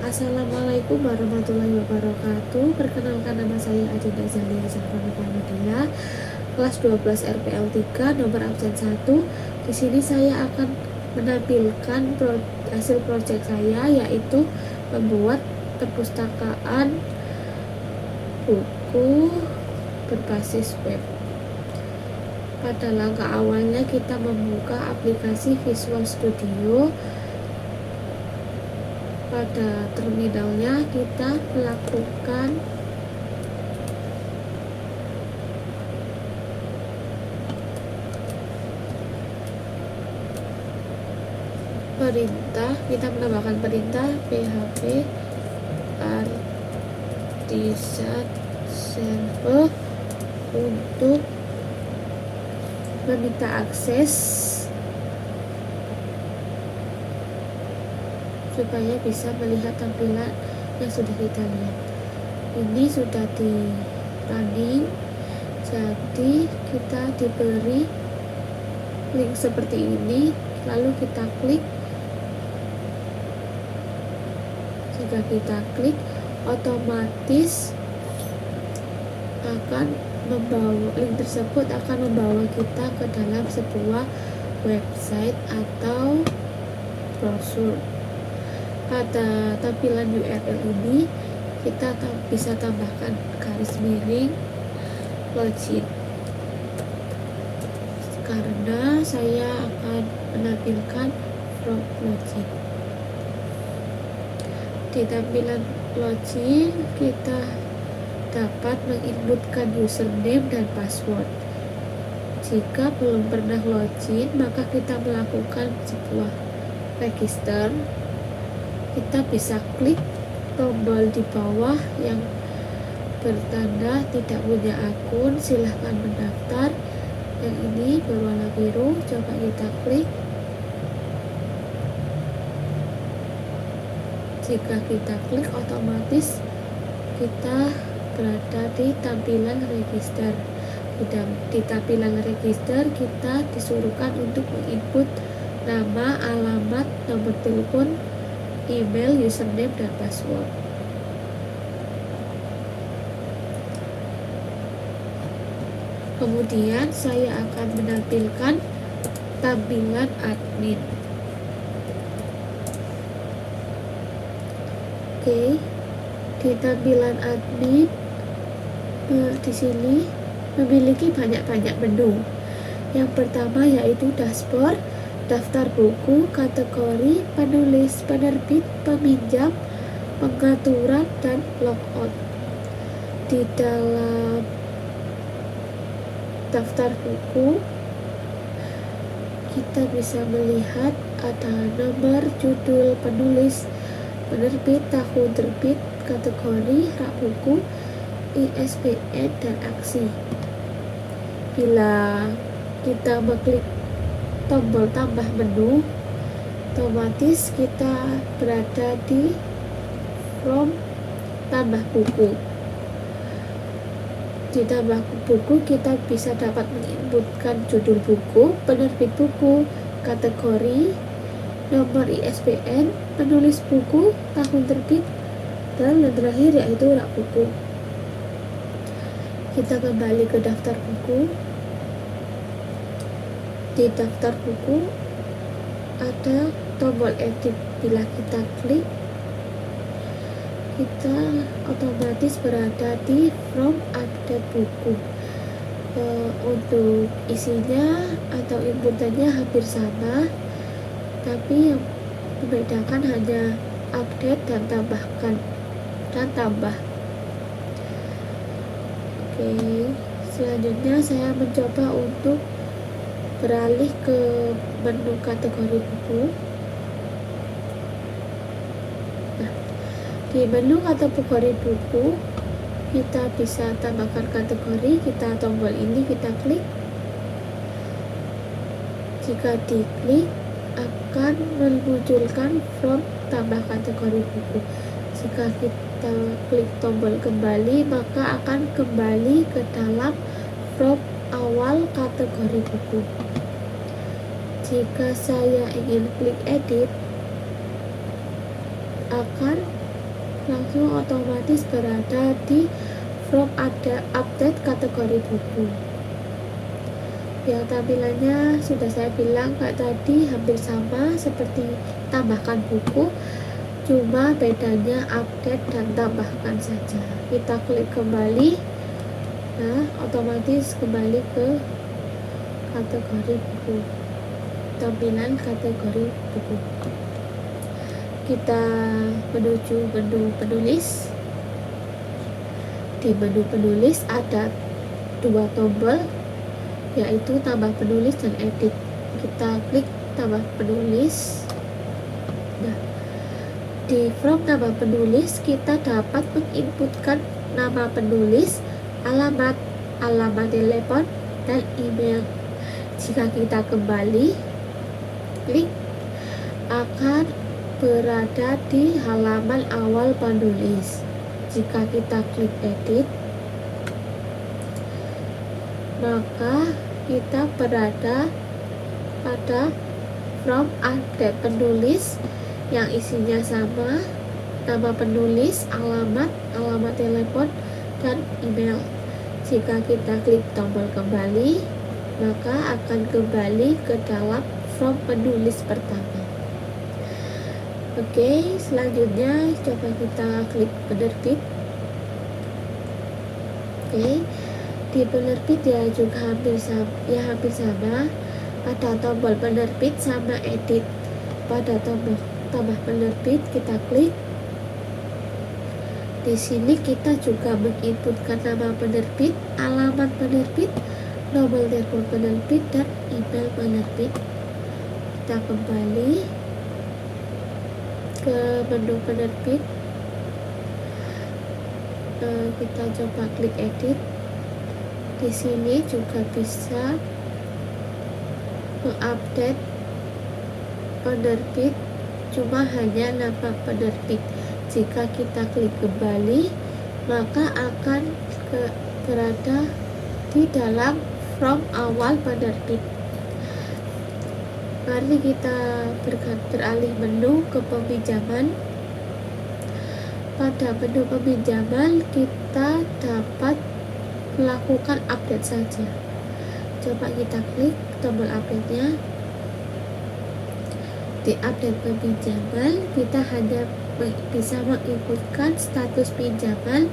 Assalamualaikum warahmatullahi wabarakatuh. Perkenalkan, nama saya Adinda Zalia Zafrani Pamudina, kelas 12 RPL 3, nomor absen 1. Di sini saya akan menampilkan hasil proyek saya, yaitu membuat perpustakaan buku berbasis web. Pada langkah awalnya kita membuka aplikasi Visual Studio. Pada terminalnya kita melakukan kita menambahkan perintah php artisan server untuk meminta akses supaya bisa melihat tampilan yang sudah kita lihat. Ini sudah di running, jadi kita diberi link seperti ini, lalu kita klik. Jika kita klik, otomatis akan membawa link tersebut akan membawa kita ke dalam sebuah website atau brosur. Pada tampilan URL ini kita bisa tambahkan garis miring login, karena saya akan menampilkan from login. Di tampilan login kita dapat menginputkan username dan password. Jika belum pernah login, maka kita melakukan sebuah register. Kita bisa klik tombol di bawah yang bertanda tidak punya akun, silahkan mendaftar. Yang ini berwarna biru, coba kita klik. Jika kita klik, otomatis kita berada di tampilan register. Di tampilan register kita disuruhkan untuk menginput nama, alamat, nomor telepon, email, username, dan password. Kemudian saya akan menampilkan tampilan admin. Oke, di tampilan admin di sini memiliki banyak menu. Yang pertama yaitu dashboard, daftar buku, kategori, penulis, penerbit, peminjam, pengaturan, dan logout. Di dalam daftar buku kita bisa melihat ada nomor, judul, penulis, penerbit, tahun terbit, kategori, rak buku, ISBN, dan aksi. Bila kita mengklik tombol tambah menu, otomatis kita berada di from tambah buku. Di tambah buku kita bisa dapat menginputkan judul buku, penerbit buku, kategori, nomor ISBN, penulis buku, tahun terbit, dan yang terakhir yaitu rak buku. Kita kembali ke daftar buku. Di daftar buku ada tombol edit. Bila kita klik, kita otomatis berada di from update buku. Untuk isinya atau inputannya hampir sama, tapi yang membedakan hanya update dan tambah. Oke, selanjutnya saya mencoba untuk beralih ke menu kategori buku. Nah, di menu kategori buku kita bisa tambahkan kategori. Kita tombol ini kita klik. Jika diklik akan memunculkan from tambah kategori buku. Jika kita klik tombol kembali, maka akan kembali ke dalam from awal kategori buku. Jika saya ingin klik edit, akan langsung otomatis berada di from update kategori buku. Yang tampilannya sudah saya bilang kayak tadi hampir sama seperti tambahkan buku, cuma bedanya update dan tambahkan saja. Kita klik kembali, nah otomatis kembali ke kategori buku, tampilan kategori buku. Kita menuju menu penulis. Di menu penulis ada dua tombol, yaitu tambah penulis dan edit. Kita klik tambah penulis. Nah, di from tambah penulis kita dapat menginputkan nama penulis, alamat telepon, dan email. Jika kita kembali klik, akan berada di halaman awal penulis. Jika kita klik edit, maka kita berada pada from update penulis yang isinya sama, nama penulis, alamat telepon, dan email. Jika kita klik tombol kembali, maka akan kembali ke dalam from penulis pertama. Oke, selanjutnya coba kita klik penerbit. Oke, di penerbit ya juga hampir sama. Pada tombol penerbit sama edit. Pada tombol tambah penerbit kita klik. Di sini kita juga menginputkan nama penerbit, alamat penerbit, nomor telepon penerbit, dan email penerbit. Kita kembali ke menu penerbit. Kita coba klik edit. Di sini juga bisa mengupdate penerbit, cuma hanya nama penerbit. Jika kita klik kembali, maka akan berada di dalam from awal penerbit. Mari kita beralih menu ke peminjaman. Pada menu peminjaman kita dapat melakukan update saja. Coba kita klik tombol update-nya. Di update peminjaman kita hanya bisa menginputkan status pinjaman,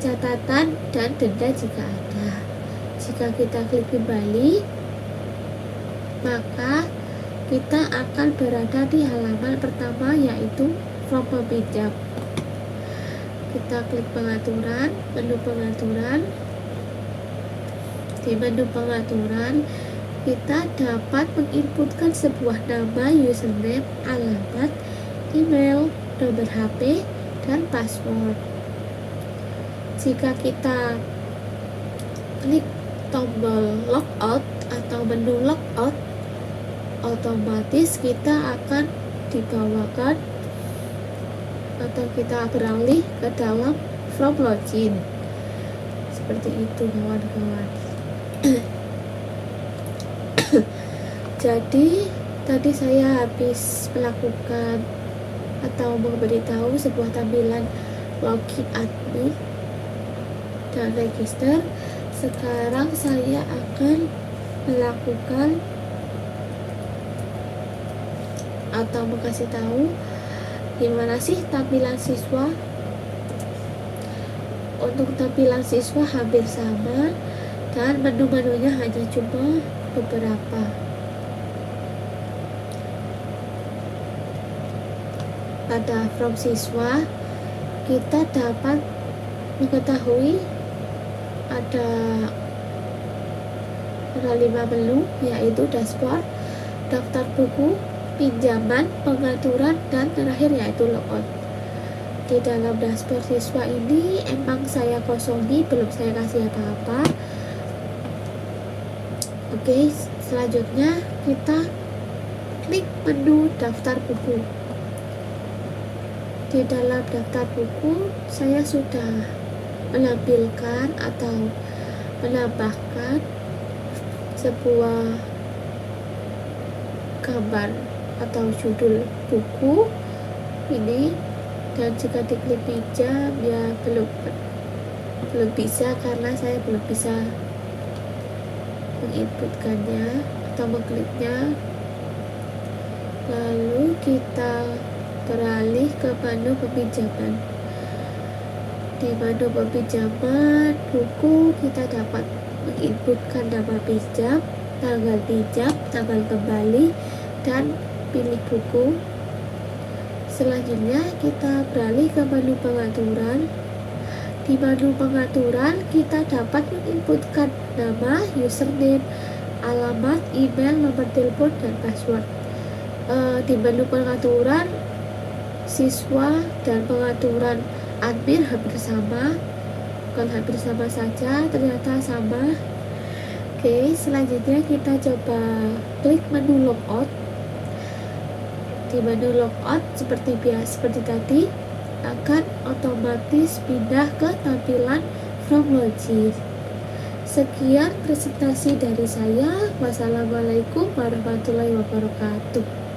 catatan, dan denda jika ada. Jika kita klik kembali, maka kita akan berada di halaman pertama, yaitu from peminjam. Kita klik pengaturan, menu pengaturan. Di menu pengaturan kita dapat menginputkan sebuah nama, username, alamat, email, nomor HP, dan password. Jika kita klik tombol logout atau menu logout, otomatis kita akan dibawakan atau kita beralih ke dalam from login. Seperti itu kawan-kawan. Jadi tadi saya habis melakukan atau memberitahu sebuah tampilan login admin dan register. Sekarang saya akan melakukan atau mengasih tahu gimana sih tampilan siswa. Untuk tampilan siswa hampir sama dan menu-menunya hanya cuma beberapa. Pada from siswa kita dapat mengetahui ada 5 menu, yaitu dashboard, daftar buku, pinjaman, pengaturan, dan terakhir yaitu logout. Di dalam dashboard siswa ini emang saya kosongi, belum saya kasih apa-apa. Oke, selanjutnya kita klik menu daftar buku. Di dalam daftar buku saya sudah menampilkan atau menambahkan sebuah gambar atau judul buku ini dan jika diklik pinjam ya belum bisa karena saya belum bisa menginputkannya atau mengkliknya. Lalu kita beralih ke menu peminjaman. Di menu peminjaman buku kita dapat menginputkan nama pinjam, tanggal kembali, dan pilih buku. Selanjutnya kita beralih ke menu pengaturan. Di menu pengaturan kita dapat menginputkan nama, username, alamat, email, nomor telepon, dan password. Di menu pengaturan siswa dan pengaturan admin hampir sama, bukan hampir sama saja, ternyata sama. Oke, selanjutnya kita coba klik menu logout. Di menu logout seperti tadi akan otomatis pindah ke tampilan from login. Sekian presentasi dari saya. Wassalamualaikum warahmatullahi wabarakatuh.